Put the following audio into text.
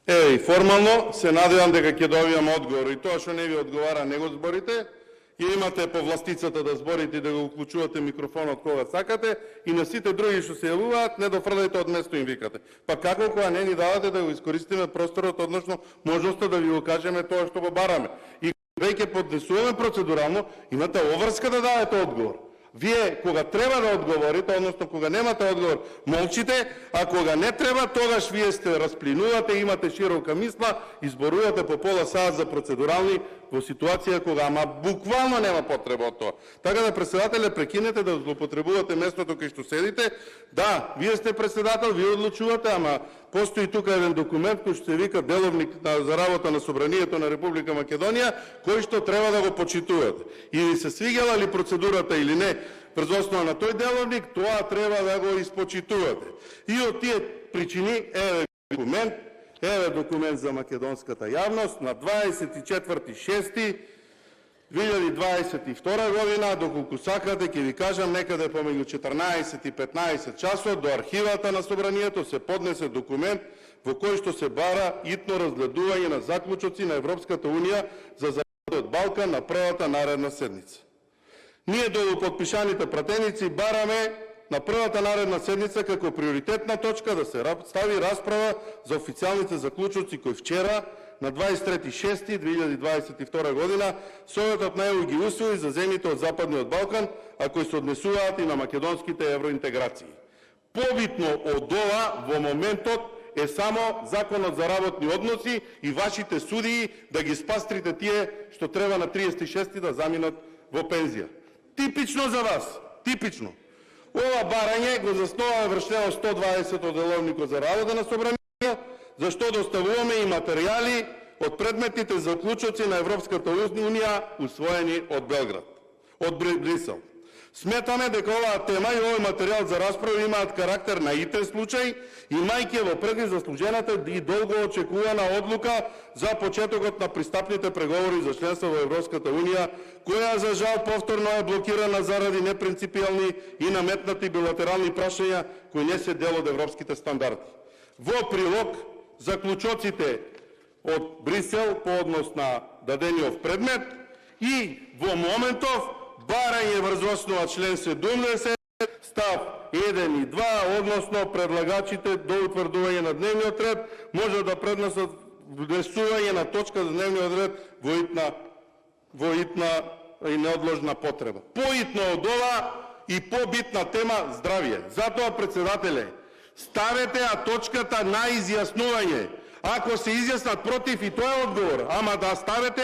И формално се надевам дека ќе добијам одговор. И тоа што не ви одговара, не го зборите. И имате повластицата да зборите и да го уклучувате микрофонот кога сакате. И на сите други што се јавуваат, не дофрлајте од место им викате. Па како кога не ни давате да го искористиме просторот, односно можноста да ви го кажеме тоа што го бараме. И веќе поднесуваме процедурално, имате обврска да дадете одговор. Вие, кога треба да одговорите, односно кога немате одговор, молчите, а кога не треба, тогаш вие сте разплинувате, имате широка мисла, изборувате по пола саат за процедурални во ситуација кога, ама буквално нема потреба од тоа. Така да, председателе, прекинете да злоупотребувате местото кај што седите. Да, вие сте председател, вие одлучувате, ама постои тука еден документ кој што се вика Деловник за работа на Собранието на Република Македонија, кој што треба да го почитувате. Или се свиѓала ли процедурата или не, врз основа на тој деловник, тоа треба да го испочитувате. И од тие причини, еве документ за македонската јавност на 24.6.2022 година, доколку сакате, ќе ви кажам, некаде помеѓу 14 и 15 часот до архивата на Собранието се поднесе документ во кој што се бара итно разгледување на заклучоци на Европската Унија за Западниот Балкан на првата наредна седница. Ние до подпишаните пратеници бараме на првата наредна седница како приоритетна точка да се стави расправа за официјалните заклучоци кои вчера на 23.6.2022 година Советот на ЕУ ги усвои за земјите од Западниот Балкан, а кои се однесуваат и на македонските евроинтеграции. Побитно од ова во моментот е само Законот за работни односи и вашите судии да ги спастрите тие што треба на 36 да заминат во пензија. Типично за вас, типично. Ова барање го заснова врз член 120 од Деловникот за работа на Собранието, зашто доставуваме и материјали од предметните заклучоци на Европската Унија усвоени од Белград, од Брисел. Сметаме дека оваа тема и овој материјал за расправа имаат карактер на итен случај, имајќи во предвид заслужената и долго очекувана одлука за почетокот на пристапните преговори за членство во Европската Унија, која за жал повторно е блокирана заради непринципијални и наметнати билатерални прашања кои не се дел од европските стандарди. Во прилог, заклучоците од Брисел по однос на дадениот предмет и во моментов барање врз основа член 70 став 1 и 2, односно предлагачите до утврдување на дневниот ред може да преднесат внесување на точка за дневниот ред во итна и неодложна потреба. Поитно од ова и побитна тема здравје. Затоа, председателе, ставете точката на изјаснување. Ако се изјаснат против, и тоа е одговор, ама да ставете